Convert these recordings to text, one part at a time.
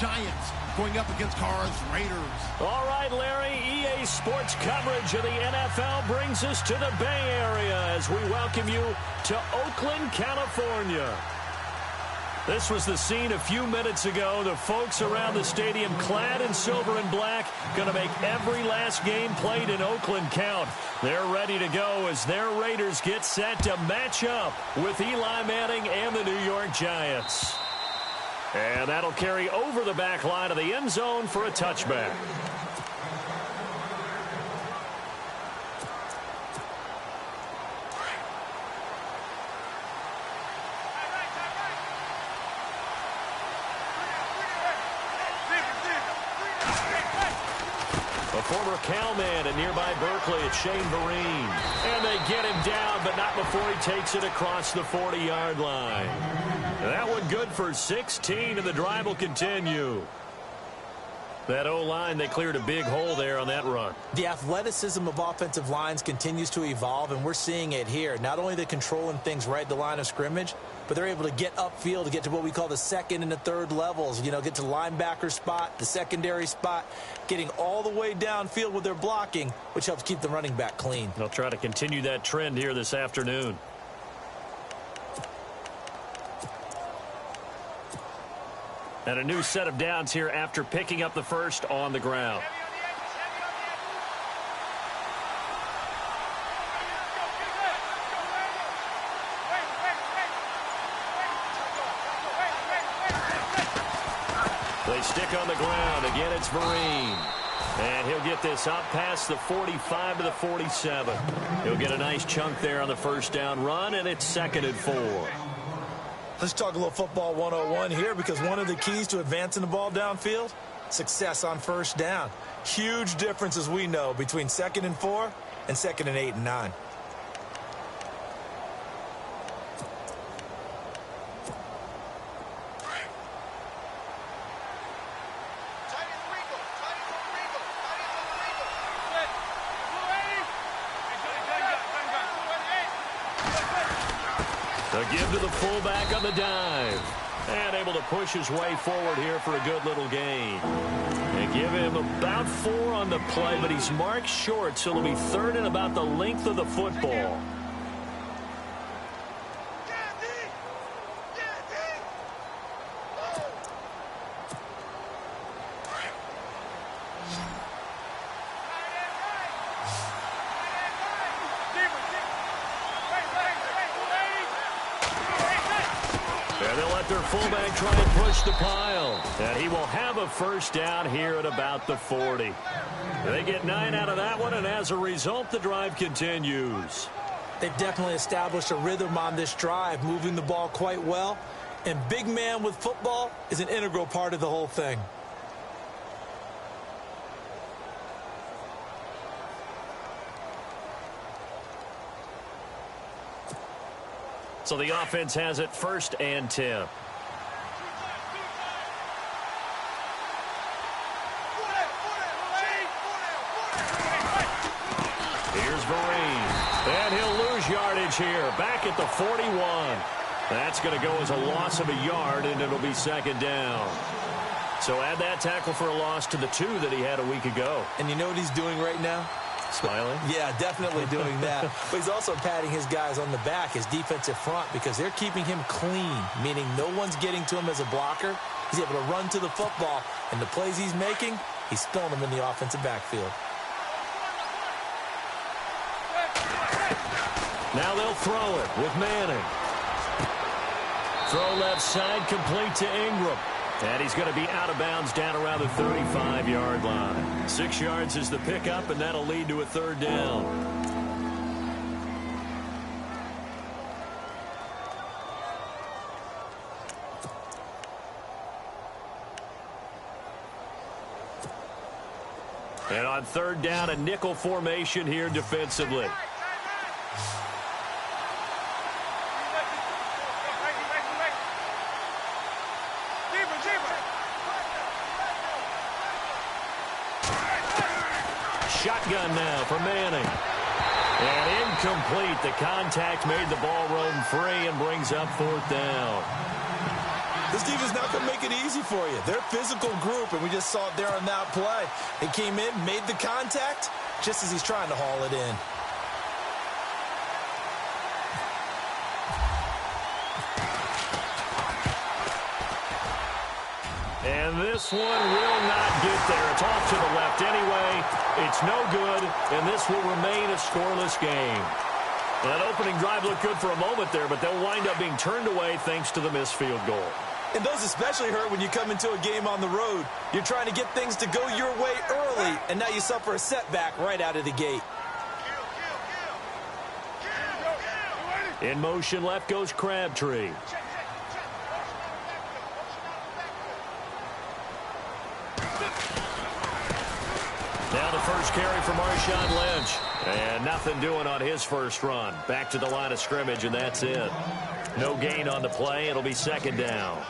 Giants going up against Carr's Raiders. All right, Larry, EA Sports coverage of the NFL brings us to the Bay Area as we welcome you to Oakland, California. This was the scene a few minutes ago. The folks around the stadium clad in silver and black going to make every last game played in Oakland count. They're ready to go as their Raiders get set to match up with Eli Manning and the New York Giants. And that'll carry over the back line of the end zone for a touchback. Former Cal man at nearby Berkeley, it's Shane Vereen. And they get him down, but not before he takes it across the 40-yard line. That one good for 16, and the drive will continue. That O-line, they cleared a big hole there on that run. The athleticism of offensive lines continues to evolve, and we're seeing it here. Not only they're controlling things right at the line of scrimmage, but they're able to get upfield to get to what we call the second and the third levels. You know, get to the linebacker spot, the secondary spot, getting all the way downfield with their blocking, which helps keep the running back clean. They'll try to continue that trend here this afternoon. And a new set of downs here after picking up the first on the ground. They stick on the ground. Again, it's Vereen. And he'll get this up past the 45 to the 47. He'll get a nice chunk there on the first down run, and it's 2nd and 4. Let's talk a little football 101 here, because one of the keys to advancing the ball downfield, success on first down. Huge difference, as we know, between 2nd and 4 and 2nd and 8 and 9. The give to the fullback on the dive. And able to push his way forward here for a good little gain. And give him about 4 on the play, but he's marked short, so it'll be 3rd and about the length of the football. Their fullback try and push the pile. And he will have a first down here at about the 40. They get 9 out of that one, and as a result, the drive continues. They've definitely established a rhythm on this drive, moving the ball quite well. And big man with football is an integral part of the whole thing. So the offense has it 1st and 10. Here's Vereen. And he'll lose yardage here. Back at the 41. That's going to go as a loss of a yard, and it'll be 2nd down. So add that tackle for a loss to the 2 that he had a week ago. And you know what he's doing right now? Smiling? Yeah, definitely doing that. But he's also patting his guys on the back, his defensive front, because they're keeping him clean, meaning no one's getting to him as a blocker. He's able to run to the football, and the plays he's making, he's spilling them in the offensive backfield. Now they'll throw it with Manning. Throw left side, complete to Ingram. And he's going to be out of bounds down around the 35-yard line. 6 yards is the pickup, and that'll lead to a 3rd down. And on 3rd down, a nickel formation here defensively. Shotgun now for Manning. And incomplete. The contact made the ball roam free and brings up 4th down. This defense not going to make it easy for you. They're a physical group, and we just saw it there on that play. They came in, made the contact, just as he's trying to haul it in. And this one will not get there. It's off to the left anyway. It's no good, and this will remain a scoreless game. That opening drive looked good for a moment there, but they'll wind up being turned away thanks to the missed field goal. And those especially hurt when you come into a game on the road. You're trying to get things to go your way early, and now you suffer a setback right out of the gate. In motion left goes Crabtree. Now the first carry for Marshawn Lynch. And nothing doing on his first run. Back to the line of scrimmage, and that's it. No gain on the play. It'll be second down.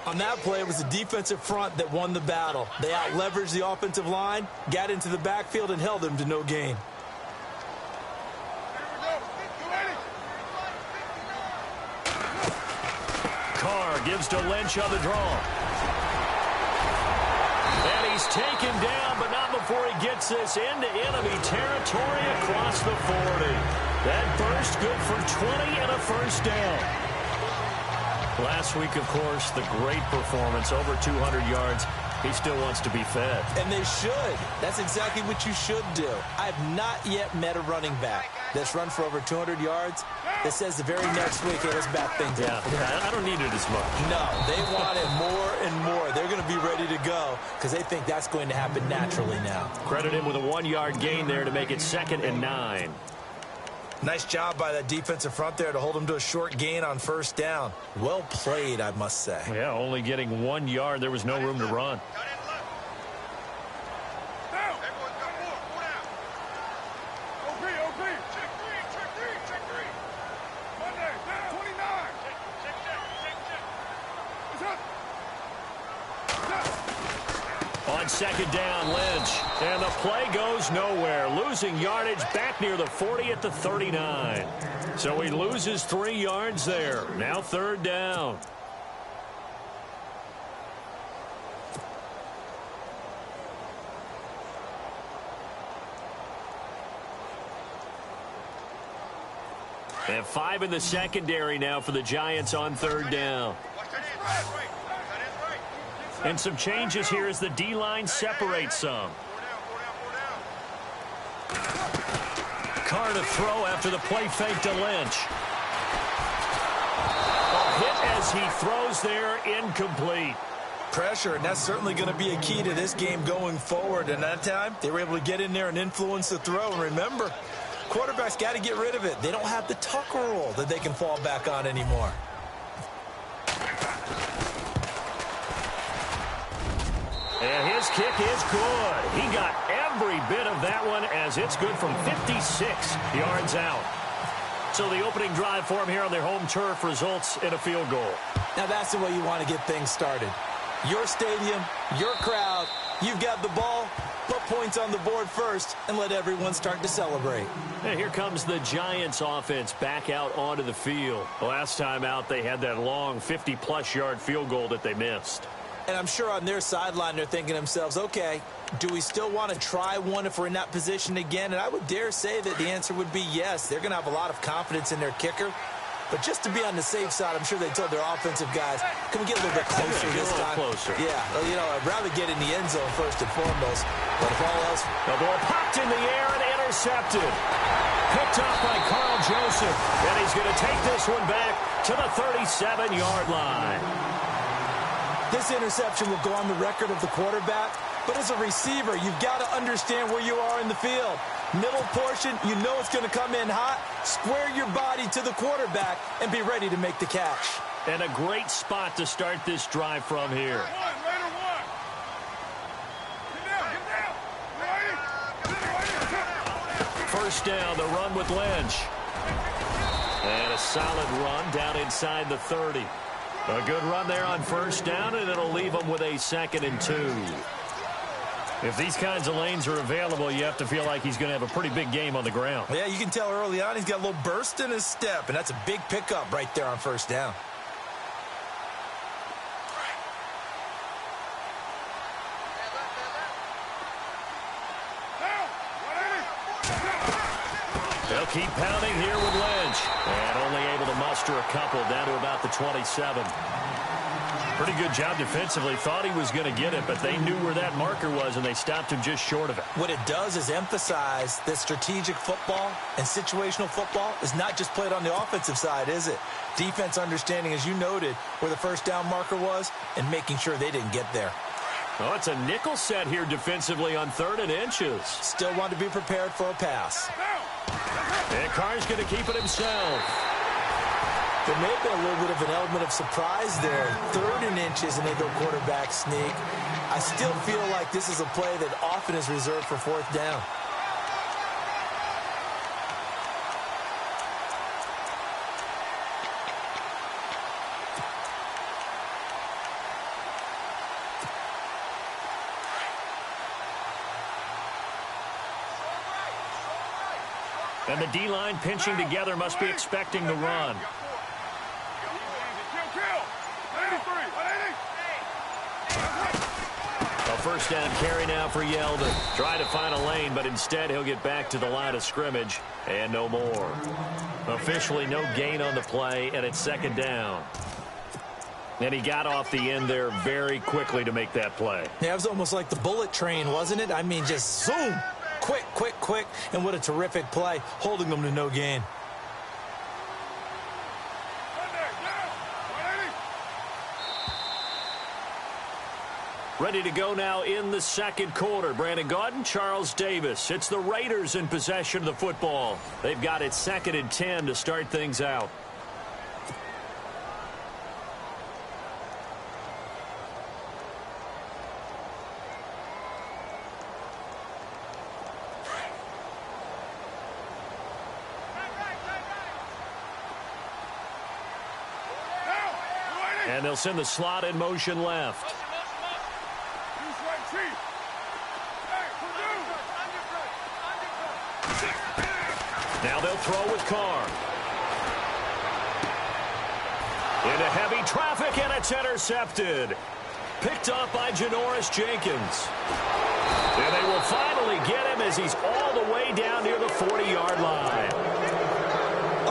On that play, it was the defensive front that won the battle. They out-leveraged the offensive line, got into the backfield, and held them to no gain. Carr gives to Lynch on the draw. And he's taken down, but not before he gets this into enemy territory across the 40. That burst good for 20 and a first down. Last week, of course, the great performance, over 200 yards. He still wants to be fed. And they should. That's exactly what you should do. I've not yet met a running back that's run for over 200 yards that says the very next week, hey, let's bat things out. Yeah, I don't need it as much. No, they want it more and more. They're going to be ready to go because they think that's going to happen naturally now. Credit him with a 1-yard gain there to make it 2nd and 9. Nice job by that defensive front there to hold him to a short gain on first down. Well played, I must say. Yeah, only getting 1 yard. There was no room to run. On second down, Lynch. And the play goes nowhere. Losing yardage back near the 40 at the 39. So he loses 3 yards there. Now third down. And 5 in the secondary now for the Giants on third down. And some changes here as the D-line separates some. Carr to throw after the play fake to Lynch. A hit as he throws there, incomplete. Pressure, and that's certainly going to be a key to this game going forward. And that time, they were able to get in there and influence the throw. And remember, quarterbacks got to get rid of it. They don't have the Tucker rule that they can fall back on anymore. And his kick is good. He got every bit of that one as it's good from 56 yards out. So the opening drive for him here on their home turf results in a field goal. Now that's the way you want to get things started. Your stadium, your crowd, you've got the ball, put points on the board first, and let everyone start to celebrate. And here comes the Giants offense back out onto the field. Last time out, they had that long 50-plus yard field goal that they missed. And I'm sure on their sideline they're thinking to themselves, okay, do we still want to try one if we're in that position again? And I would dare say that the answer would be yes. They're going to have a lot of confidence in their kicker. But just to be on the safe side, I'm sure they told their offensive guys, can we get a little bit closer this time? Closer. Yeah, well, you know, I'd rather get in the end zone first and foremost. But if all else... The ball popped in the air and intercepted. Picked up by Carl Joseph. And he's going to take this one back to the 37-yard line. This interception will go on the record of the quarterback, but as a receiver, you've got to understand where you are in the field. Middle portion, you know it's going to come in hot. Square your body to the quarterback and be ready to make the catch. And a great spot to start this drive from here. First down, the run with Lynch. And a solid run down inside the 30. A good run there on first down, and it'll leave them with a 2nd and 2. If these kinds of lanes are available, you have to feel like he's going to have a pretty big game on the ground. Yeah, you can tell early on he's got a little burst in his step, and that's a big pickup right there on first down. keep pounding here with Lynch. And only able to muster a couple down to about the 27. Pretty good job defensively. Thought he was going to get it, but they knew where that marker was, and they stopped him just short of it. What it does is emphasize that strategic football and situational football is not just played on the offensive side, is it? Defense understanding, as you noted, where the first down marker was and making sure they didn't get there. Oh, it's a nickel set here defensively on 3rd and inches. Still want to be prepared for a pass. And Carr's going to keep it himself. There may have been a little bit of an element of surprise there. 3rd and inches, and they go quarterback sneak. I still feel like this is a play that often is reserved for 4th down. And the D-line pinching together must be expecting the run. A first down carry now for Yeldon. Try to find a lane, but instead he'll get back to the line of scrimmage and no more. Officially no gain on the play, and it's 2nd down. And he got off the end there very quickly to make that play. Yeah, it was almost like the bullet train, wasn't it? I mean, just zoom. Quick, quick, quick. And what a terrific play, holding them to no gain. Ready to go now in the 2nd quarter. Brandon Gaudin, Charles Davis. It's the Raiders in possession of the football. They've got it 2nd and 10 to start things out. And they'll send the slot in motion left. Now they'll throw with Carr. Into heavy traffic, and it's intercepted. Picked up by Janoris Jenkins. And they will finally get him as he's all the way down near the 40-yard line.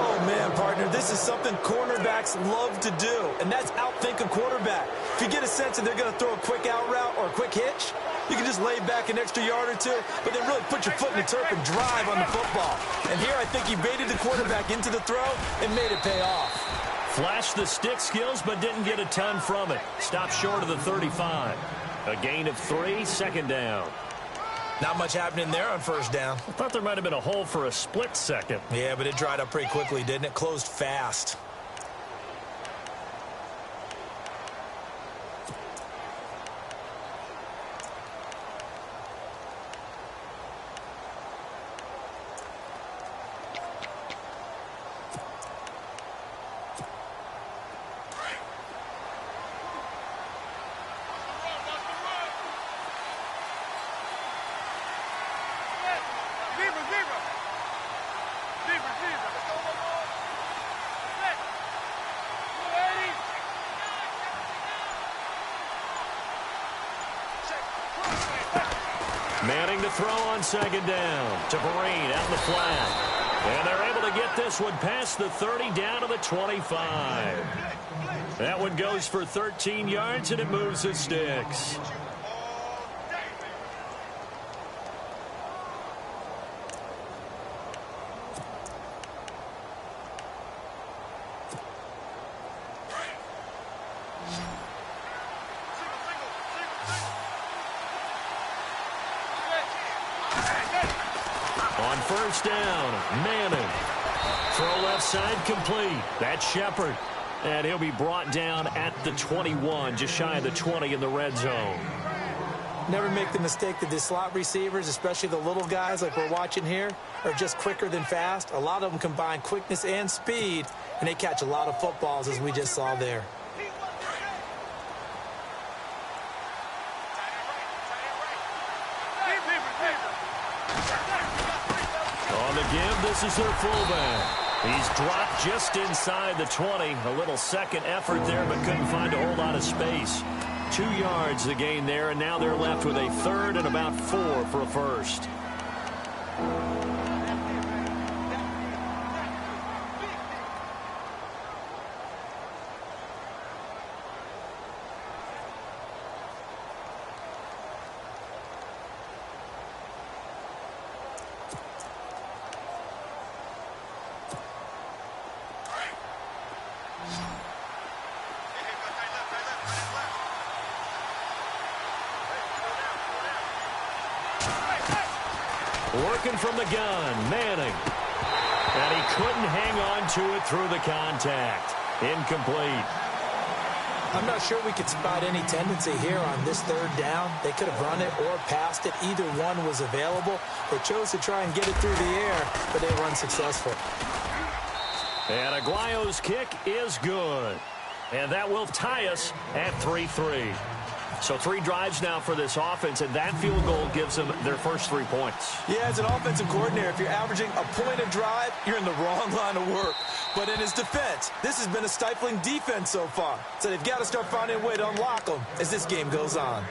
Oh, man, partner, this is something cornerbacks love to do, and that's outthink a quarterback. If you get a sense that they're going to throw a quick out route or a quick hitch, you can just lay back an extra yard or two, but then really put your foot in the turf and drive on the football. And here I think he baited the quarterback into the throw and made it pay off. Flashed the stick skills, but didn't get a ton from it. Stopped short of the 35. A gain of 3, 2nd down. Not much happening there on 1st down. I thought there might have been a hole for a split second. Yeah, but it dried up pretty quickly, didn't it? Closed fast. Manning to throw on 2nd down to Perrine out in the flat. And they're able to get this one past the 30 down to the 25. That one goes for 13 yards, and it moves the sticks. On 1st down, Manning. Throw left side complete. That's Shepard. And he'll be brought down at the 21, just shy of the 20 in the red zone. Never make the mistake that the slot receivers, especially the little guys like we're watching here, are just quicker than fast. A lot of them combine quickness and speed, and they catch a lot of footballs, as we just saw there. On the give, this is their fullback. He's dropped just inside the 20. A little second effort there, but couldn't find a whole lot of space. 2 yards the gain there, and now they're left with a 3rd and about 4 for a first. Working from the gun, Manning. And he couldn't hang on to it through the contact. Incomplete. I'm not sure we could spot any tendency here on this third down. They could have run it or passed it. Either one was available. They chose to try and get it through the air, but they were unsuccessful. And Aguayo's kick is good. And that will tie us at 3-3. So 3 drives now for this offense, and that field goal gives them their first 3 points. Yeah, as an offensive coordinator, if you're averaging a point a drive, you're in the wrong line of work. But in his defense, this has been a stifling defense so far. So they've got to start finding a way to unlock them as this game goes on.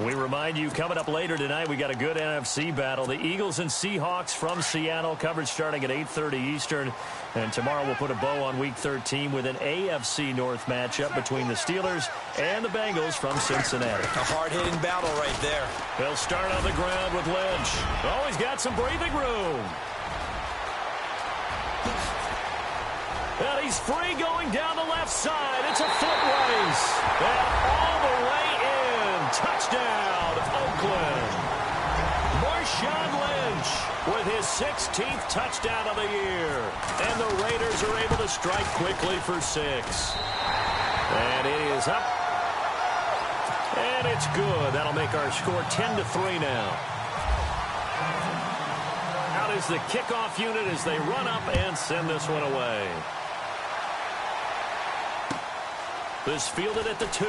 We remind you, coming up later tonight, we got a good NFC battle. The Eagles and Seahawks from Seattle, coverage starting at 8:30 Eastern. And tomorrow we'll put a bow on Week 13 with an AFC North matchup between the Steelers and the Bengals from Cincinnati. A hard-hitting battle right there. They'll start on the ground with Lynch. Oh, he's got some breathing room. And he's free going down the left side. It's a foot race. And all the way in. Touchdown, Oakland. Marshawn Lynch with his 16th touchdown of the year. And the Raiders are able to strike quickly for 6. And it is up. And it's good. That'll make our score 10-3 now. Out is the kickoff unit as they run up and send this one away. This fielded at the 2.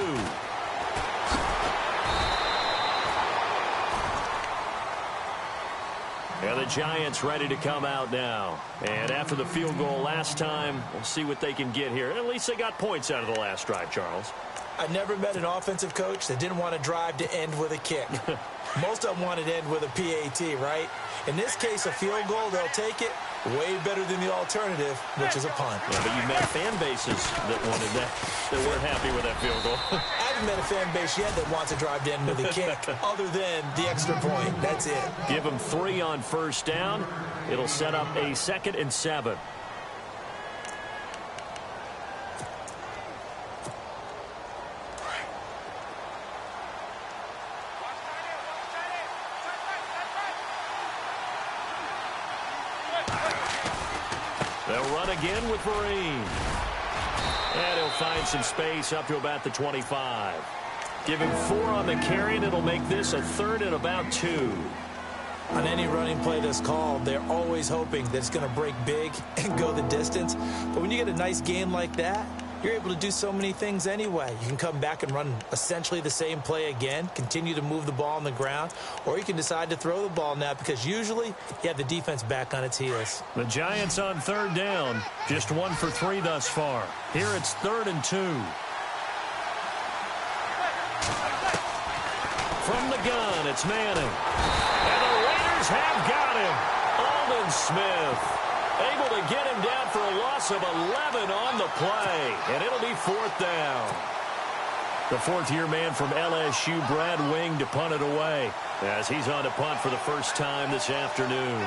And the Giants ready to come out now. And after the field goal last time, we'll see what they can get here. At least they got points out of the last drive, Charles. I never met an offensive coach that didn't want to drive to end with a kick. Most of them wanted to end with a PAT, right? In this case, a field goal, they'll take it. Way better than the alternative, which is a punt. Yeah, but you met fan bases that wanted that weren't happy with that field goal. I haven't met a fan base yet that wants to drive to end with a kick, other than the extra point. That's it. Give them 3 on first down. It'll set up a 2nd and 7. They'll run again with Vereen. And he'll find some space up to about the 25. Give him 4 on the carry, and it'll make this a 3rd and about 2. On any running play that's called, they're always hoping that it's going to break big and go the distance. But when you get a nice game like that, you're able to do so many things anyway. You can come back and run essentially the same play again, continue to move the ball on the ground, or you can decide to throw the ball now because usually you have the defense back on its heels. The Giants on 3rd down, just 1 for 3 thus far. Here it's 3rd and 2. From the gun, it's Manning. And the Raiders have got him. Aldon Smith able to get him down for a loss of 11 on the play. And it'll be 4th down. The 4th-year man from LSU, Brad Wing, to punt it away as he's on to punt for the first time this afternoon.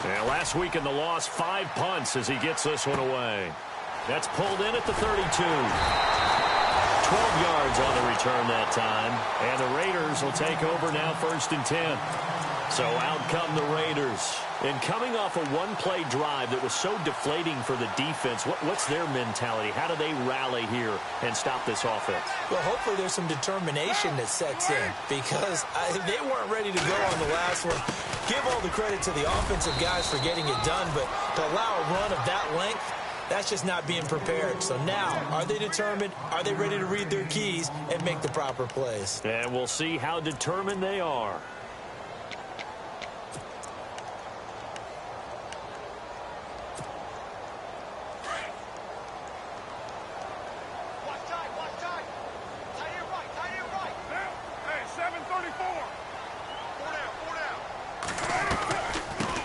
And last week in the loss, 5 punts as he gets this one away. That's pulled in at the 32. 12 yards on the return that time. And the Raiders will take over now 1st and 10. So out come the Raiders. And coming off a one-play drive that was so deflating for the defense, what's their mentality? How do they rally here and stop this offense? Well, hopefully there's some determination that sets in because they weren't ready to go on the last one. Give all the credit to the offensive guys for getting it done, but to allow a run of that length, that's just not being prepared. So now, are they determined? Are they ready to read their keys and make the proper plays? And we'll see how determined they are.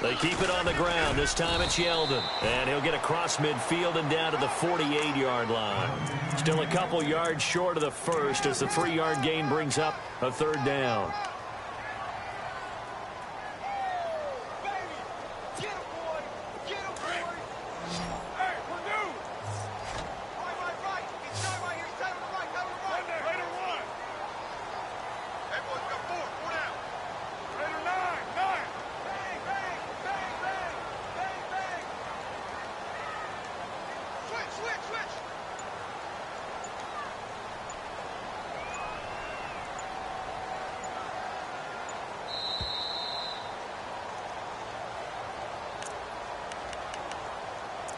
They keep it on the ground. This time it's Yeldon. And he'll get across midfield and down to the 48-yard line. Still a couple yards short of the first as the 3-yard gain brings up a 3rd down.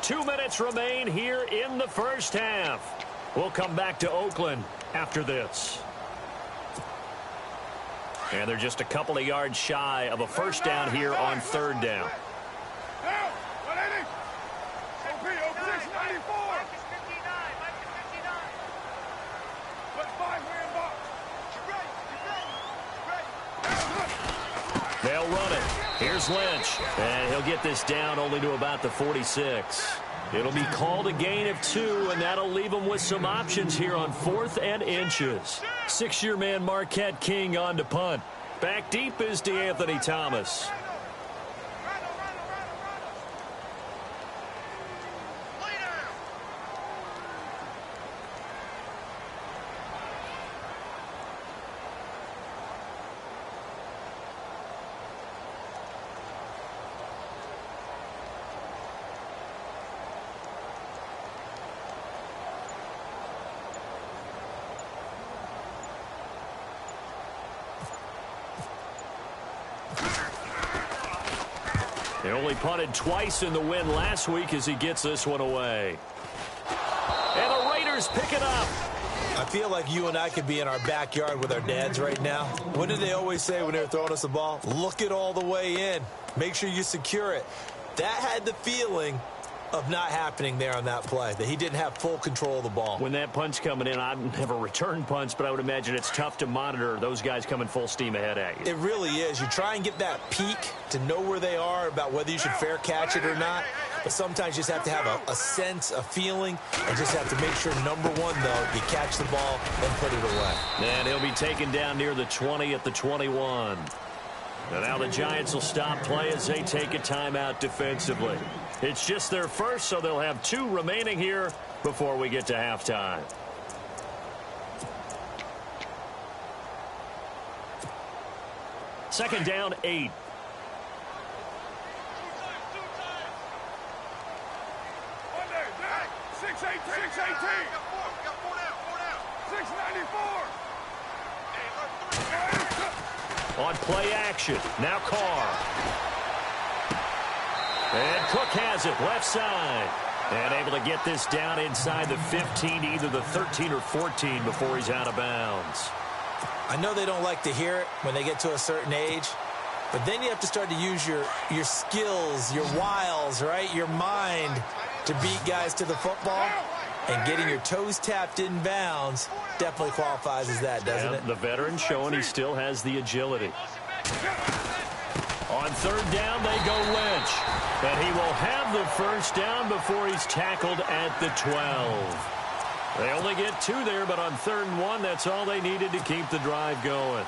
2 minutes remain here in the first half. We'll come back to Oakland after this. And they're just a couple of yards shy of a first down here on third down. They'll run it. Here's Lynch. And he'll get this down only to about the 46. It'll be called a gain of 2, and that'll leave them with some options here on 4th and inches. 6-year man Marquette King on to punt. Back deep is DeAnthony Thomas. They only punted twice in the win last week as he gets this one away. And the Raiders pick it up. I feel like you and I could be in our backyard with our dads right now. What did they always say when they were throwing us the ball? Look it all the way in. Make sure you secure it. That had the feeling of not happening there on that play, that he didn't have full control of the ball. When that punch coming in, I've never returned punch, but I would imagine it's tough to monitor those guys coming full steam ahead at you. It really is. You try and get that peek to know where they are, about whether you should fair catch it or not. But sometimes you just have to have a sense, a feeling, and just have to make sure, number one, though, you catch the ball and put it away. And he'll be taken down near the 20 at the 21. And now the Giants will stop play as they take a timeout defensively. It's just their first, so they'll have 2 remaining here before we get to halftime. Second down, 8. On play action, now Carr. And Cook has it, left side. And able to get this down inside the 15, either the 13 or 14 before he's out of bounds. I know they don't like to hear it when they get to a certain age, but then you have to start to use your skills, your wiles, right, your mind to beat guys to the football. And getting your toes tapped in bounds definitely qualifies as that, doesn't it? The veteran showing he still has the agility. On third down, they go Lynch. And he will have the first down before he's tackled at the 12. They only get 2 there, but on 3rd and 1, that's all they needed to keep the drive going.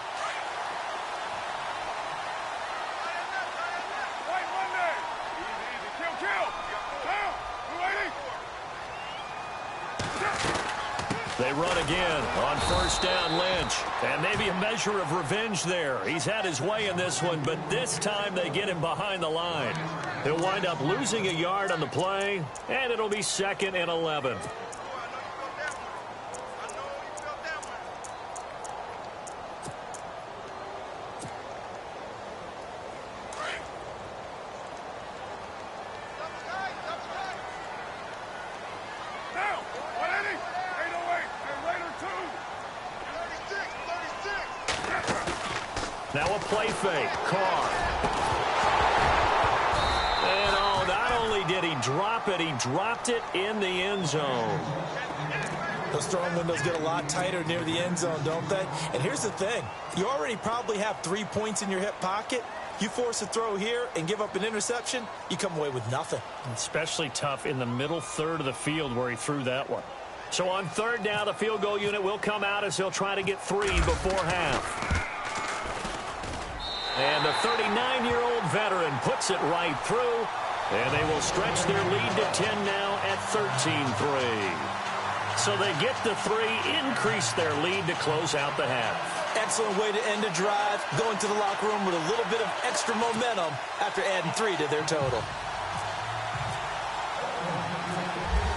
They run again on first down, Lynch. And maybe a measure of revenge there. He's had his way in this one, but this time they get him behind the line. He'll wind up losing a yard on the play, and it'll be 2nd and 11. Now a play fake. Carr. And not only did he drop it, he dropped it in the end zone. Those throwing windows get a lot tighter near the end zone, don't they? And here's the thing. You already probably have 3 points in your hip pocket. You force a throw here and give up an interception, you come away with nothing. Especially tough in the middle third of the field where he threw that one. So on third down, the field goal unit will come out as he'll try to get 3 before half. And the 39-year-old veteran puts it right through, and they will stretch their lead to 10 now at 13-3. So they get the 3, increase their lead to close out the half. Excellent way to end a drive, going to the locker room with a little bit of extra momentum after adding 3 to their total.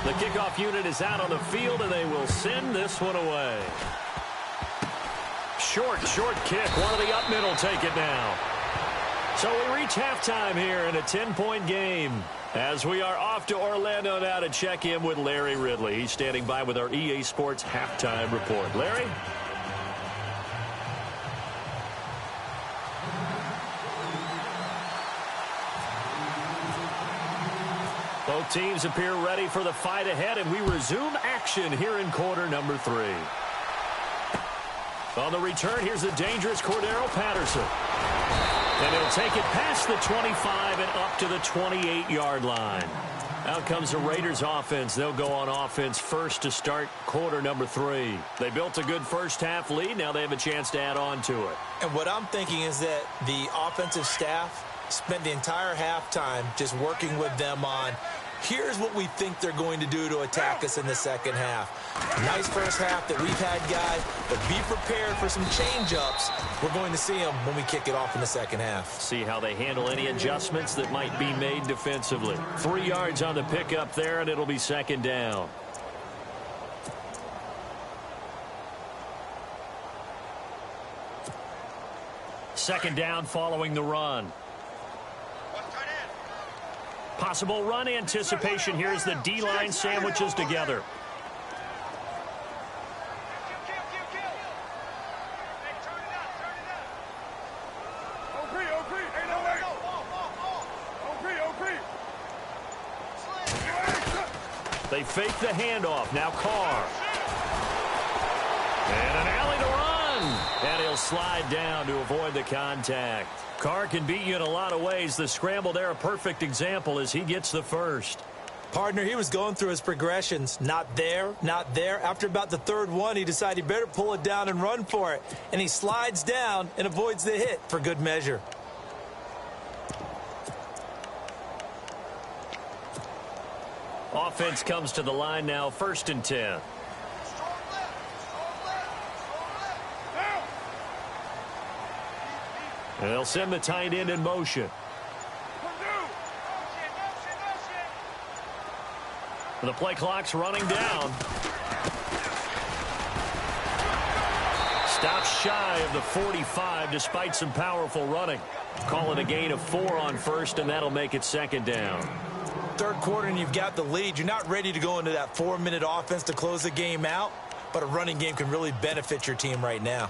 The kickoff unit is out on the field, and they will send this one away. Short kick. One of the up middle take it now. So we reach halftime here in a 10-point game. As we are off to Orlando now to check in with Larry Ridley. He's standing by with our EA Sports halftime report. Larry? Both teams appear ready for the fight ahead, and we resume action here in quarter number 3. On the return, here's the dangerous Cordero Patterson. And he'll take it past the 25 and up to the 28-yard line. Out comes the Raiders offense. They'll go on offense first to start quarter number 3. They built a good first-half lead. Now they have a chance to add on to it. And what I'm thinking is that the offensive staff spent the entire halftime just working with them on, here's what we think they're going to do to attack us in the second half. Nice first half that we've had, guys, but be prepared for some change-ups. We're going to see them when we kick it off in the second half. See how they handle any adjustments that might be made defensively. 3 yards on the pickup there, and it'll be second down. Second down following the run. Possible run anticipation here as the D-line sandwiches together. They fake the handoff. Now Carr. And an alley to run. And he'll slide down to avoid the contact. Carr can beat you in a lot of ways. The scramble there, a perfect example as he gets the first. Partner, he was going through his progressions. Not there, not there. After about the third one, he decided he better pull it down and run for it. And he slides down and avoids the hit for good measure. Offense comes to the line now, 1st and 10. And they'll send the tight end in motion. The play clock's running down. Stops shy of the 45 despite some powerful running. Call it a gain of 4 on first, and that'll make it second down. Third quarter and you've got the lead. You're not ready to go into that 4-minute offense to close the game out, but a running game can really benefit your team right now.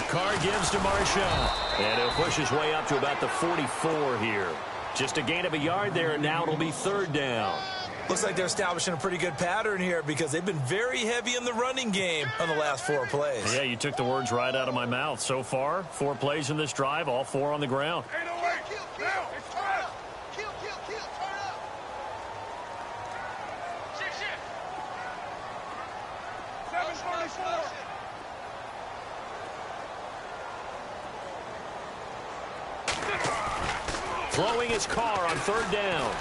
Carr gives to Marshall, and he'll push his way up to about the 44 here. Just a gain of a yard there, and now it'll be third down. Looks like they're establishing a pretty good pattern here because they've been very heavy in the running game on the last 4 plays. Yeah, you took the words right out of my mouth. So far, 4 plays in this drive, all 4 on the ground. Throwing his Carr on third down.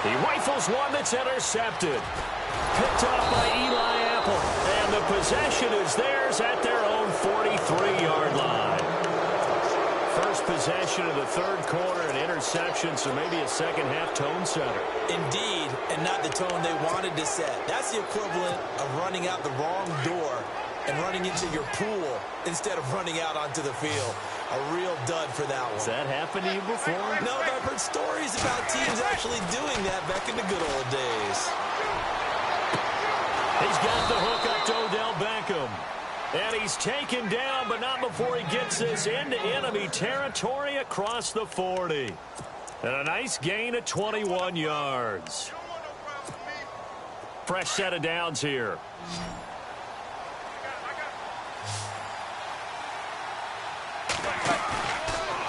He rifles one that's intercepted. Picked off by Eli Apple. And the possession is theirs at their own 43-yard line. First possession of the third quarter, an interception, so maybe a second-half tone setter. Indeed, and not the tone they wanted to set. That's the equivalent of running out the wrong door and running into your pool instead of running out onto the field. A real dud for that one. Has that happened to you before? No, but I've heard stories about teams actually doing that back in the good old days. He's got the hook up to Odell Beckham. And he's taken down, but not before he gets this into enemy territory across the 40. And a nice gain of 21 yards. Fresh set of downs here.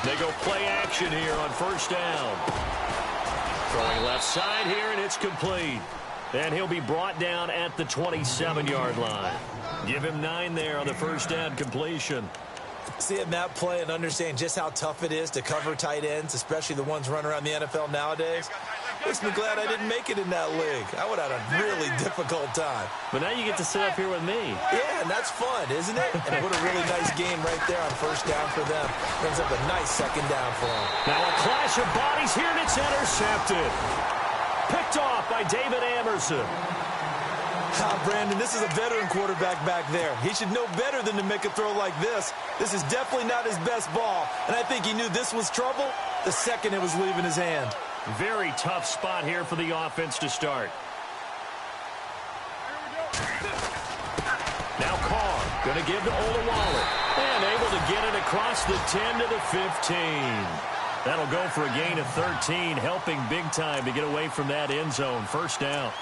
They go play action here on first down. Throwing left side here, and it's complete. And he'll be brought down at the 27-yard line. Give him 9 there on the first down completion. Seeing that play and understand just how tough it is to cover tight ends, especially the ones running around the NFL nowadays, Makes me glad I didn't make it in that league. I would have had a really difficult time. But now you get to sit up here with me. Yeah, and that's fun, isn't it? And what a really nice game right there on first down for them. Brings up a nice second down for them. Now a clash of bodies here, and it's intercepted. Picked off by David Amerson. Brandon, this is a veteran quarterback back there. He should know better than to make a throw like this. This is definitely not his best ball, and I think he knew this was trouble the second it was leaving his hand. Very tough spot here for the offense to start. Now Carr going to give to Olawale, and able to get it across the 10 to the 15. That'll go for a gain of 13, helping big time to get away from that end zone. First down.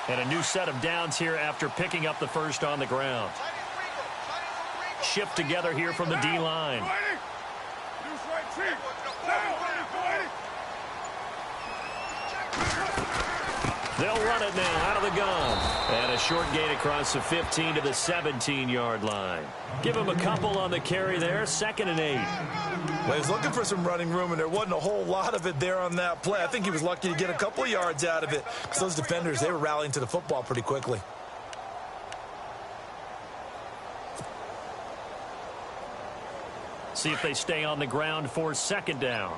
And a new set of downs here after picking up the first on the ground. Shift together here from the D-line. They'll run it now out of the gun. And a short gain across the 15 to the 17-yard line. Give him a couple on the carry there. 2nd and 8. Well, he was looking for some running room, and there wasn't a whole lot of it there on that play. I think he was lucky to get a couple of yards out of it, because those defenders, they were rallying to the football pretty quickly. See if they stay on the ground for 2nd down.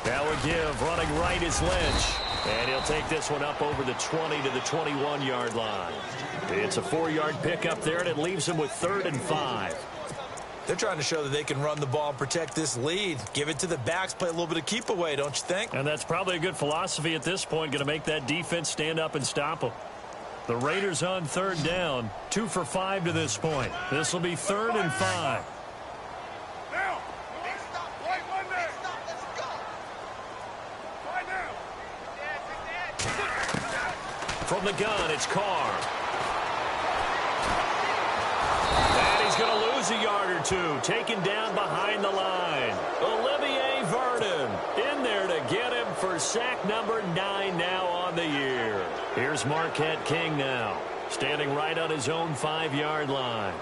Now a give, running right is Lynch. And he'll take this one up over the 20 to the 21-yard line. It's a 4-yard pickup there, and it leaves him with 3rd and 5. They're trying to show that they can run the ball and protect this lead. Give it to the backs, play a little bit of keep away, don't you think? And that's probably a good philosophy at this point, going to make that defense stand up and stop them. The Raiders on 3rd down, 2 for 5 to this point. This will be 3rd and 5. From the gun, it's Carr. And he's going to lose a yard or two. Taken down behind the line. Olivier Vernon in there to get him for sack number 9 now on the year. Here's Marquette King now, standing right on his own 5-yard line.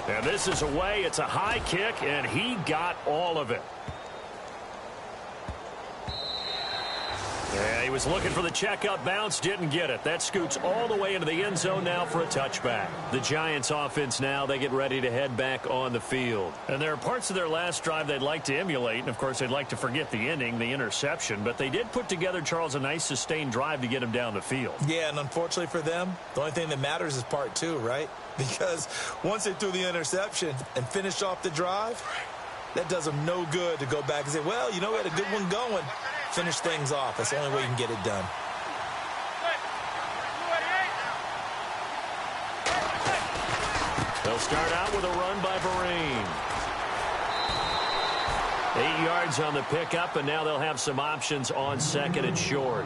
And this is away. It's a high kick, and he got all of it. Yeah, he was looking for the checkup bounce, didn't get it. That scoots all the way into the end zone now for a touchback. The Giants offense now, they get ready to head back on the field. And there are parts of their last drive they'd like to emulate, and of course they'd like to forget the ending, the interception, but they did put together, Charles, a nice sustained drive to get him down the field. Yeah, and unfortunately for them, the only thing that matters is part 2, right? Because once they threw the interception and finished off the drive, that does them no good to go back and say, well, you know, we had a good one going. Finish things off. That's the only way you can get it done. They'll start out with a run by Vereen. 8 yards on the pickup, and now they'll have some options on 2nd and short.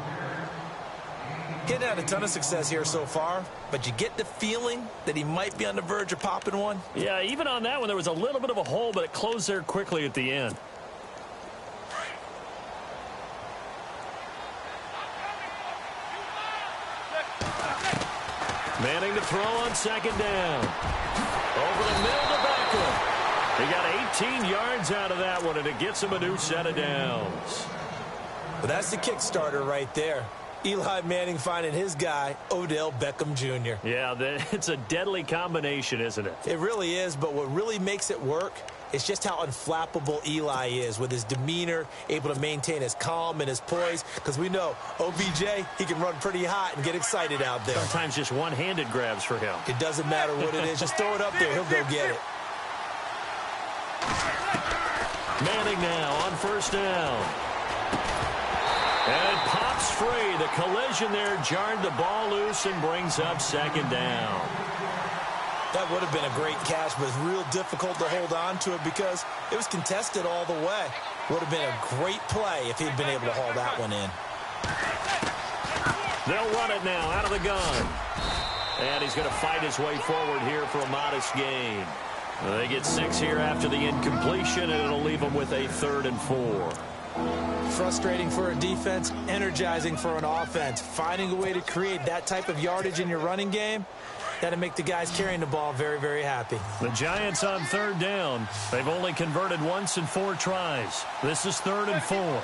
Getting had a ton of success here so far, but you get the feeling that he might be on the verge of popping one. Yeah, even on that one, there was a little bit of a hole, but it closed there quickly at the end. Manning to throw on 2nd down. Over the middle to Beckham. He got 18 yards out of that one, and it gets him a new set of downs. But that's the kickstarter right there. Eli Manning finding his guy, Odell Beckham Jr. Yeah, it's a deadly combination, isn't it? It really is, but what really makes it work is just how unflappable Eli is with his demeanor, able to maintain his calm and his poise, because we know OBJ, he can run pretty hot and get excited out there. Sometimes just one-handed grabs for him. It doesn't matter what it is. Just throw it up there. He'll go get it. Manning now on 1st down. And pops free. The collision there jarred the ball loose and brings up 2nd down. That would have been a great catch, but it's real difficult to hold on to it because it was contested all the way. Would have been a great play if he'd been able to haul that one in. They'll run it now out of the gun. And he's going to fight his way forward here for a modest gain. They get 6 here after the incompletion, and it'll leave them with a 3rd and 4. Frustrating for a defense, energizing for an offense. Finding a way to create that type of yardage in your running game, that'll make the guys carrying the ball very, very happy. The Giants on 3rd down. They've only converted once in 4 tries. This is 3rd and 4.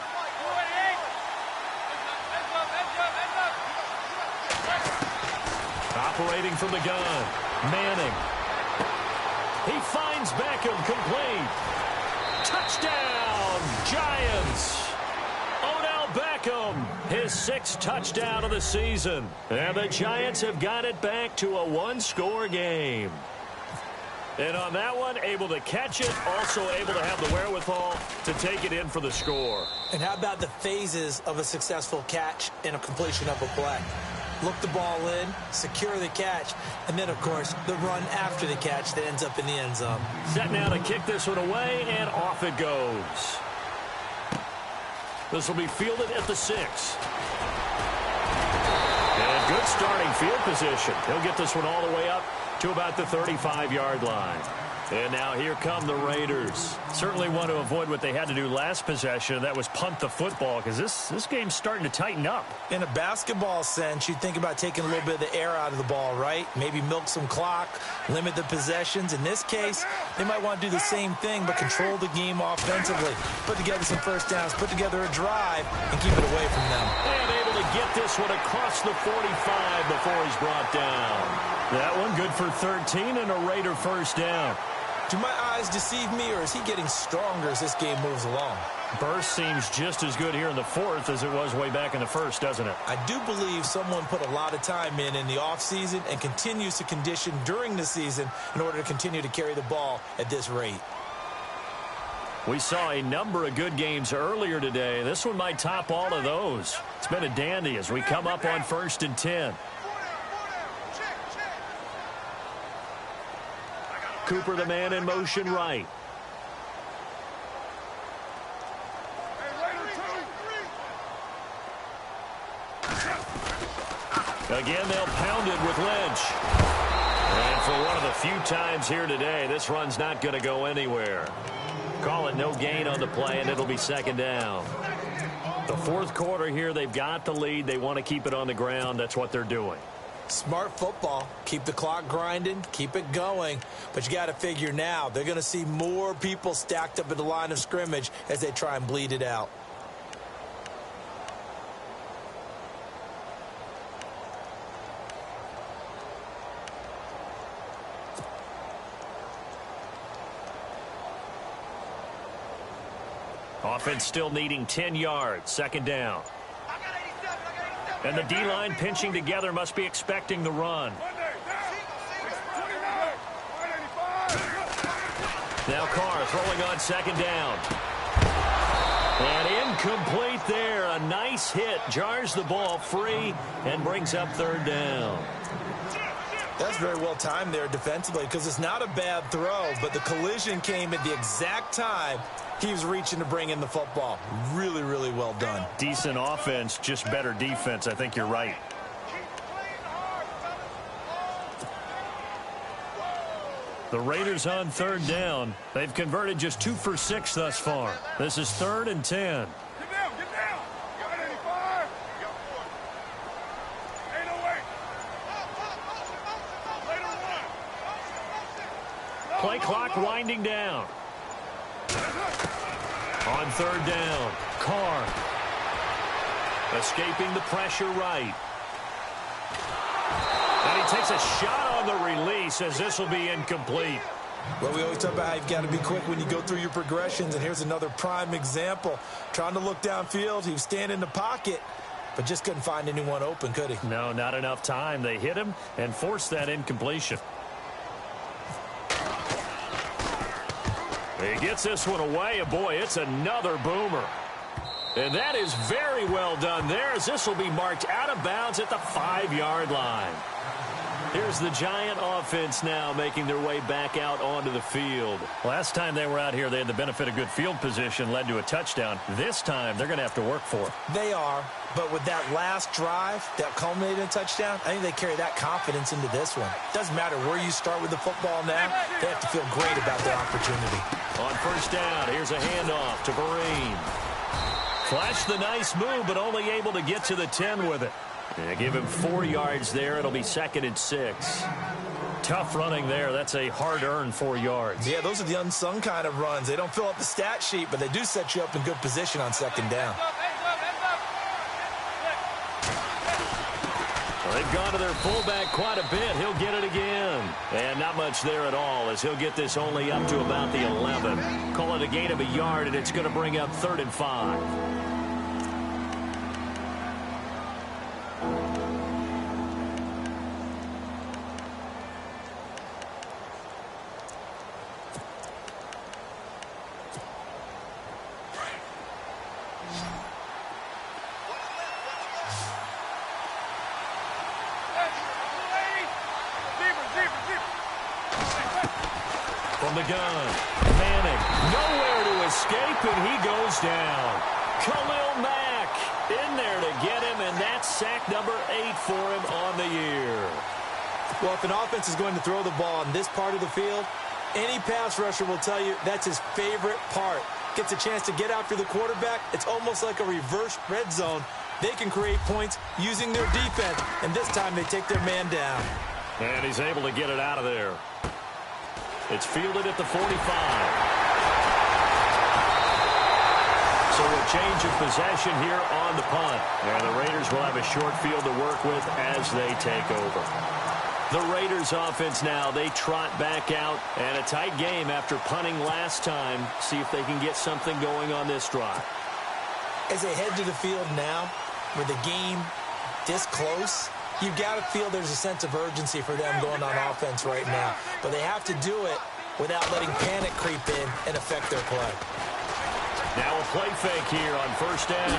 Operating from the gun, Manning. He finds Beckham, complete. Touchdown, Giants. Odell Beckham, his 6th touchdown of the season. And the Giants have got it back to a 1-score game. And on that one, able to catch it, also able to have the wherewithal to take it in for the score. And how about the phases of a successful catch and a completion of a play? Look the ball in, secure the catch, and then, of course, the run after the catch that ends up in the end zone. Set now to kick this one away, and off it goes. This will be fielded at the 6. And good starting field position. He'll get this one all the way up to about the 35-yard line. And now here come the Raiders. Certainly want to avoid what they had to do last possession. That was punt the football, because this game's starting to tighten up. In a basketball sense, you think about taking a little bit of the air out of the ball, right? Maybe milk some clock, limit the possessions. In this case, they might want to do the same thing, but control the game offensively. Put together some first downs, put together a drive, and keep it away from them. And able to get this one across the 45 before he's brought down. That one good for 13 and a Raider first down. Do my eyes deceive me, or is he getting stronger as this game moves along? Burst seems just as good here in the 4th as it was way back in the 1st, doesn't it? I do believe someone put a lot of time in the offseason and continues to condition during the season in order to continue to carry the ball at this rate. We saw a number of good games earlier today. This one might top all of those. It's been a dandy as we come up on 1st and 10. Cooper, the man in motion right. Again, they'll pound it with Lynch. And for one of the few times here today, this run's not going to go anywhere. Call it no gain on the play, and it'll be 2nd down. The 4th quarter here, they've got the lead. They want to keep it on the ground. That's what they're doing. Smart football. Keep the clock grinding, keep it going. But you got to figure now, they're going to see more people stacked up at the line of scrimmage as they try and bleed it out. Offense still needing 10 yards. 2nd down. And the D-line pinching together must be expecting the run. Now Carr throwing on 2nd down. And incomplete there. A nice hit. Jars the ball free and brings up 3rd down. That's very well timed there defensively, because it's not a bad throw, but the collision came at the exact time he was reaching to bring in the football. Really, really well done. Decent offense, just better defense. I think you're right. The Raiders on 3rd down. They've converted just 2 for 6 thus far. This is 3rd and 10. Play clock winding down. On 3rd down, Carr. Escaping the pressure right. And he takes a shot on the release as this will be incomplete. Well, we always talk about how you've got to be quick when you go through your progressions, and here's another prime example. Trying to look downfield, he was standing in the pocket, but just couldn't find anyone open, could he? No, not enough time. They hit him and forced that incompletion. He gets this one away, and boy, it's another boomer. And that is very well done there, as this will be marked out of bounds at the 5-yard line. Here's the Giant offense now making their way back out onto the field. Last time they were out here, they had the benefit of good field position, led to a touchdown. This time, they're going to have to work for it. They are, but with that last drive that culminated in a touchdown, I think they carry that confidence into this one. Doesn't matter where you start with the football now, they have to feel great about their opportunity. On first down, here's a handoff to Vereen. Flashed the nice move, but only able to get to the 10 with it. And give him 4 yards there. It'll be 2nd and 6. Tough running there. That's a hard-earned 4 yards. Yeah, those are the unsung kind of runs. They don't fill up the stat sheet, but they do set you up in good position on 2nd down. Well, they've gone to their fullback quite a bit. He'll get it again. And not much there at all, as he'll get this only up to about the 11. Call it a gain of a yard, and it's going to bring up 3rd and 5. From the gun, Manning, nowhere to escape, and he goes down. Khalil Mack in there to get him, and that's sack number 8 for him on the year. Well, if an offense is going to throw the ball in this part of the field, any pass rusher will tell you that's his favorite part. Gets a chance to get after the quarterback. It's almost like a reverse red zone. They can create points using their defense, and this time they take their man down. And he's able to get it out of there. It's fielded at the 45. So a change of possession here on the punt. And the Raiders will have a short field to work with as they take over. The Raiders offense now, they trot back out. And a tight game after punting last time. See if they can get something going on this drive. As they head to the field now, with the game this close, you've got to feel there's a sense of urgency for them going on offense right now. But they have to do it without letting panic creep in and affect their play. Now a play fake here on first down.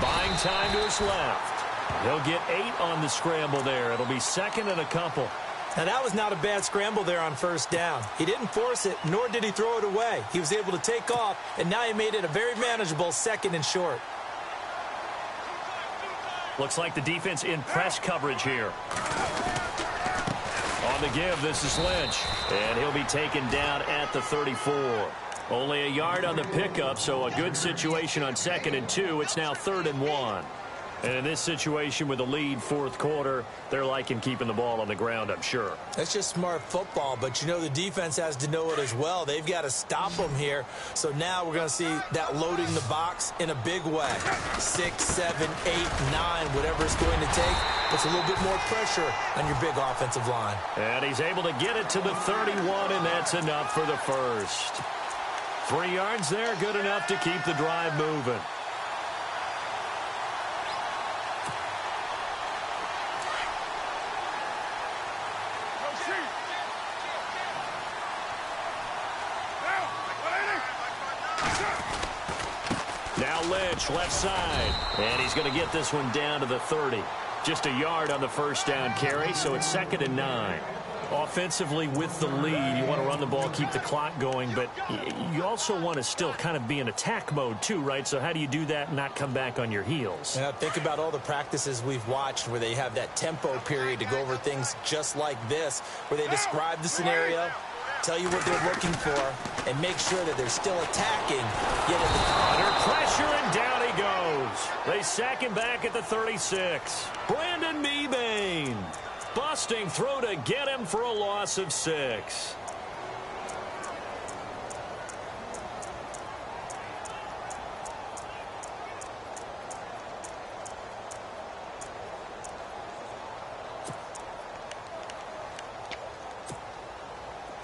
Buying time to his left. He'll get 8 on the scramble there. It'll be 2nd and a couple. Now, that was not a bad scramble there on first down. He didn't force it, nor did he throw it away. He was able to take off, and now he made it a very manageable 2nd and short. Looks like the defense in press coverage here. On the give, this is Lynch. And he'll be taken down at the 34. Only a yard on the pickup, so a good situation on 2nd and 2. It's now 3rd and 1. And in this situation with a lead 4th quarter, they're liking keeping the ball on the ground, I'm sure. That's just smart football, but you know the defense has to know it as well. They've got to stop them here. So now we're going to see that loading the box in a big way. 6, 7, 8, 9, whatever it's going to take. Puts a little bit more pressure on your big offensive line. And he's able to get it to the 31, and that's enough for the first. 3 yards there, good enough to keep the drive moving. Now Lynch, left side. And he's going to get this one down to the 30. Just a yard on the first down carry, so it's 2nd and 9. Offensively with the lead, you want to run the ball, keep the clock going, but you also want to still kind of be in attack mode too, right? So how do you do that and not come back on your heels? Yeah, think about all the practices we've watched where they have that tempo period to go over things just like this, where they describe the scenario, tell you what they're looking for, and make sure that they're still attacking. Yet under pressure, and down he goes. They sack him back at the 36. Brandon Mebane. Busting through to get him for a loss of 6.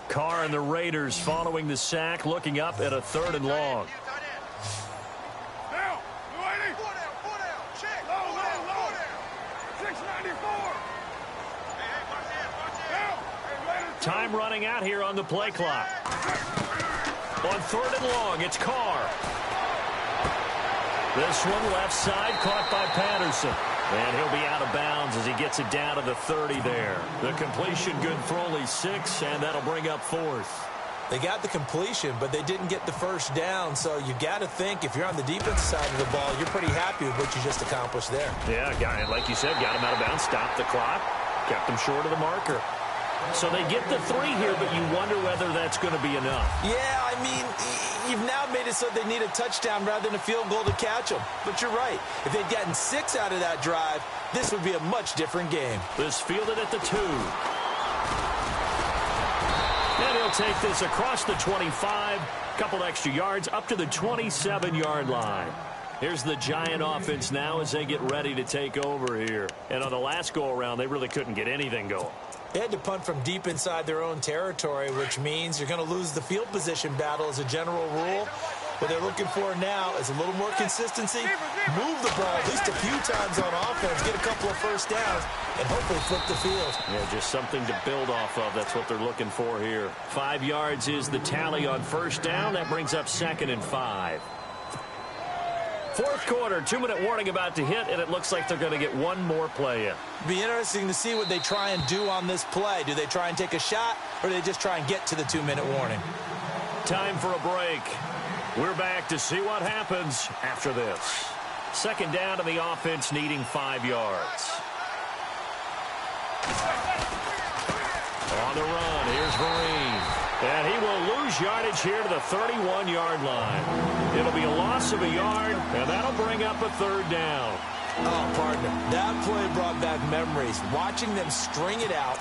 Carr and the Raiders following the sack, looking up at a 3rd and long. Time running out here on the play clock. On 3rd and long, it's Carr. This one left side, caught by Patterson. And he'll be out of bounds as he gets it down to the 30 there. The completion good for only 6, and that'll bring up 4th. They got the completion, but they didn't get the first down, so you got to think if you're on the defensive side of the ball, you're pretty happy with what you just accomplished there. Yeah, like you said, got him out of bounds, stopped the clock, kept him short of the marker. So they get the 3 here, but you wonder whether that's going to be enough. Yeah, I mean, you've now made it so they need a touchdown rather than a field goal to catch them. But you're right. If they'd gotten 6 out of that drive, this would be a much different game. This fielded at the 2. And he'll take this across the 25, couple extra yards, up to the 27-yard line. Here's the Giant offense now as they get ready to take over here. And on the last go-around, they really couldn't get anything going. They had to punt from deep inside their own territory, which means you're going to lose the field position battle as a general rule. What they're looking for now is a little more consistency, move the ball at least a few times on offense, get a couple of first downs, and hopefully flip the field. Yeah, just something to build off of. That's what they're looking for here. 5 yards is the tally on first down. That brings up 2nd and 5. 4th quarter, 2-minute warning about to hit, and it looks like they're going to get one more play in. Be interesting to see what they try and do on this play. Do they try and take a shot, or do they just try and get to the 2-minute warning? Time for a break. We're back to see what happens after this. 2nd down to the offense needing 5 yards. On the run, here's Vereen. And he will lose yardage here to the 31-yard line. It'll be a loss of a yard, and that'll bring up a 3rd down. Oh, partner, that play brought back memories. Watching them string it out,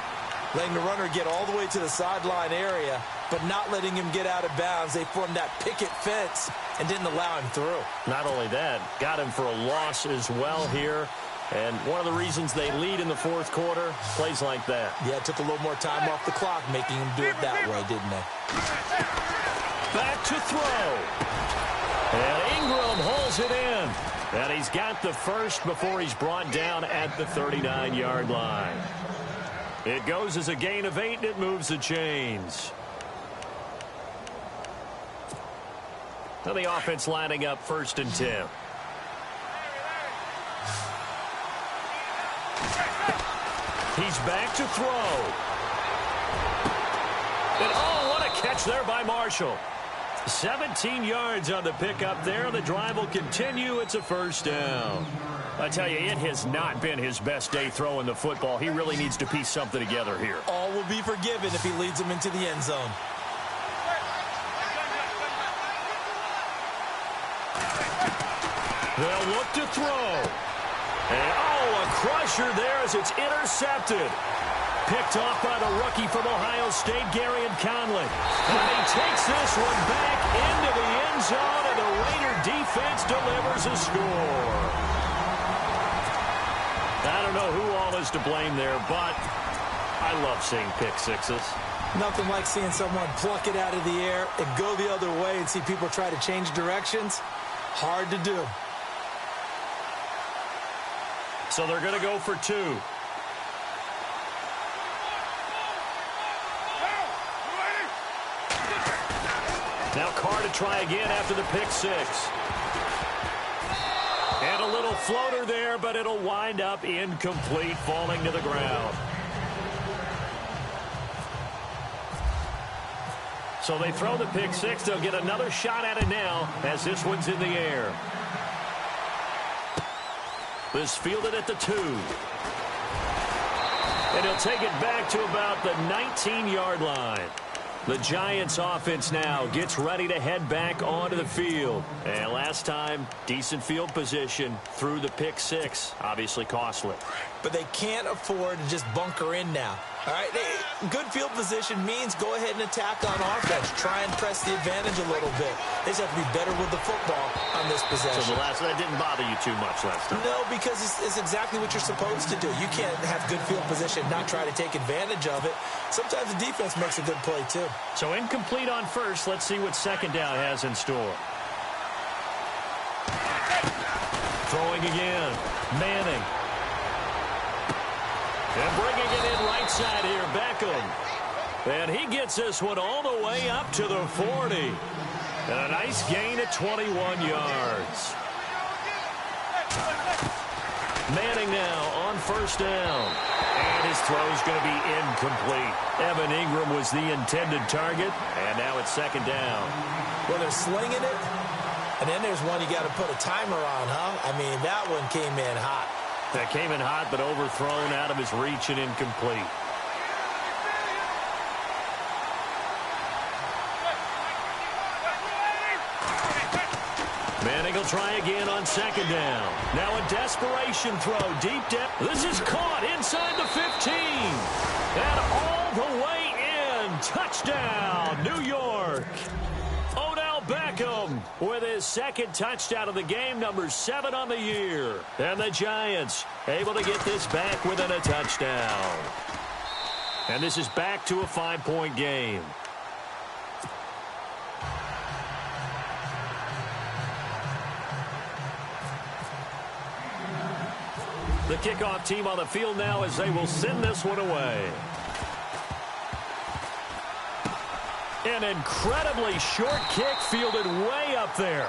letting the runner get all the way to the sideline area, but not letting him get out of bounds. They formed that picket fence and didn't allow him through. Not only that, got him for a loss as well here. And one of the reasons they lead in the 4th quarter, plays like that. Yeah, it took a little more time off the clock, making him do it that way, didn't they? Back to throw. And Ingram holds it in. And he's got the first before he's brought down at the 39-yard line. It goes as a gain of 8, and it moves the chains. Now the offense lining up 1st and 10. He's back to throw. And oh, what a catch there by Marshall. 17 yards on the pickup there. The drive will continue. It's a 1st down. I tell you, it has not been his best day throwing the football. He really needs to piece something together here. All will be forgiven if he leads them into the end zone. They'll look to throw. And oh, a crusher there as it's intercepted. Picked off by the rookie from Ohio State, Garyon Conley. And he takes this one back into the end zone, and the Raider defense delivers a score. I don't know who all is to blame there, but I love seeing pick sixes. Nothing like seeing someone pluck it out of the air and go the other way and see people try to change directions. Hard to do. So they're going to go for 2. Now Carr to try again after the pick 6. And a little floater there, but it'll wind up incomplete, falling to the ground. So they throw the pick 6. They'll get another shot at it now as this one's in the air. This fielded at the 2. And he'll take it back to about the 19-yard line. The Giants offense now gets ready to head back onto the field. And last time, decent field position through the pick 6. Obviously costly. But they can't afford to just bunker in now. All right, good field position means go ahead and attack on offense. Try and press the advantage a little bit. They just have to be better with the football on this possession. So that didn't bother you too much last time? No, because it's exactly what you're supposed to do. You can't have good field position, not try to take advantage of it. Sometimes the defense makes a good play, too. So incomplete on first. Let's see what 2nd down has in store. Throwing again. Manning. And bringing it in right side here, Beckham. And he gets this one all the way up to the 40. And a nice gain at 21 yards. Manning now on first down. And his throw is going to be incomplete. Evan Ingram was the intended target, and now it's second down. Well, they're slinging it, and then there's one you got to put a timer on, huh? I mean, that one came in hot. That came in hot, but overthrown out of his reach and incomplete. Manning will try again on second down. Now a desperation throw deep down. This is caught inside the 15. And all the way in. Touchdown, New York. Odell Beckham with his second touchdown of the game, number 7 on the year. And the Giants able to get this back within a touchdown. And this is back to a 5-point game. The kickoff team on the field now as they will send this one away. An incredibly short kick fielded way up there.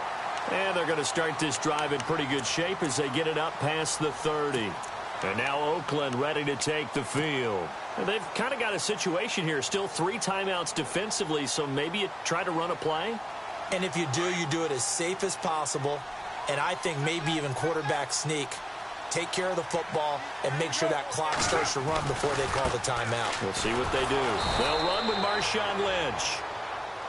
And they're going to start this drive in pretty good shape as they get it up past the 30. And now Oakland ready to take the field. And they've kind of got a situation here. Still 3 timeouts defensively, so maybe you try to run a play. And if you do it as safe as possible. And I think maybe even quarterback sneak. Take care of the football and make sure that clock starts to run before they call the timeout. We'll see what they do. They'll run with Marshawn Lynch.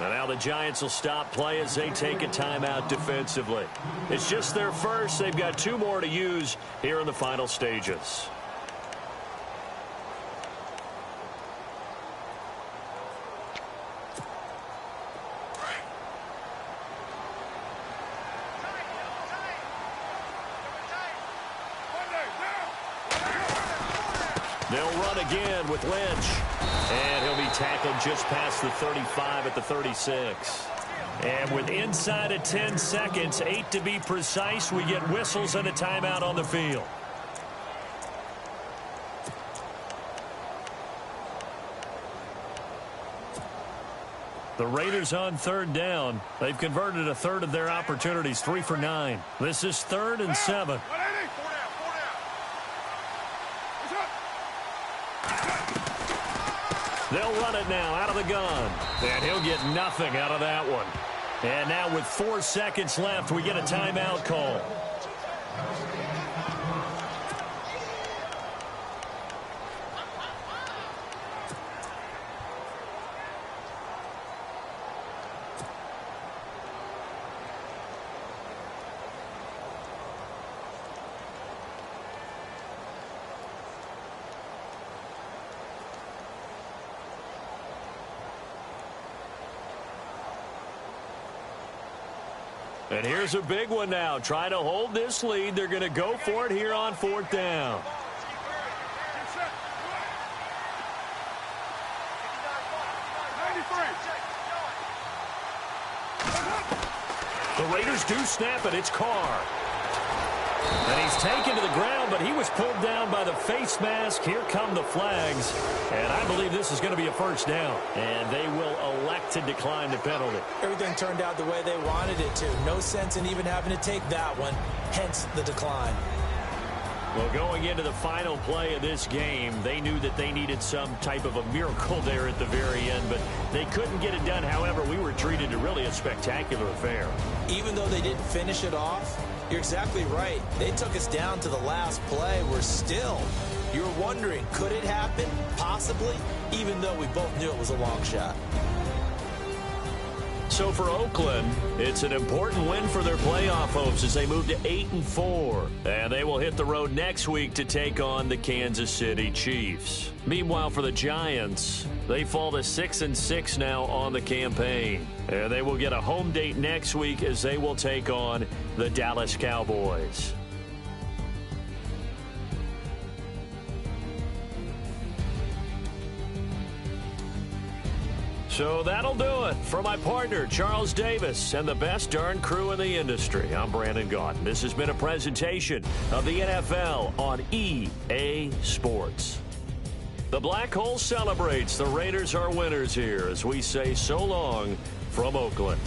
And now the Giants will stop play as they take a timeout defensively. It's just their first. They've got 2 more to use here in the final stages. They'll run again with Lynch. And he'll be tackled just past the 35 at the 36. And with inside of 10 seconds, 8 to be precise, we get whistles and a timeout on the field. The Raiders on third down. They've converted a third of their opportunities, 3 for 9. This is 3rd and 7. They'll run it now out of the gun. And he'll get nothing out of that one. And now with 4 seconds left, we get a timeout call. And here's a big one now. Trying to hold this lead. They're going to go for it here on 4th down. The Raiders do snap it. It's Carr. And he's taken to the ground, but he was pulled down by the face mask. Here come the flags. And I believe this is going to be a first down. And they will elect to decline the penalty. Everything turned out the way they wanted it to. No sense in even having to take that one, hence the decline. Well, going into the final play of this game, they knew that they needed some type of a miracle there at the very end, but they couldn't get it done. However, we were treated to really a spectacular affair. Even though they didn't finish it off, you're exactly right. They took us down to the last play. We're still, you're wondering, could it happen? Possibly, even though we both knew it was a long shot. So for Oakland, it's an important win for their playoff hopes as they move to 8-4. And they will hit the road next week to take on the Kansas City Chiefs. Meanwhile, for the Giants, they fall to 6-6 now on the campaign. And they will get a home date next week as they will take on the Dallas Cowboys. So that'll do it. For my partner, Charles Davis, and the best darn crew in the industry, I'm Brandon Gaudin. This has been a presentation of the NFL on EA Sports. The Black Hole celebrates. The Raiders are winners here as we say so long from Oakland.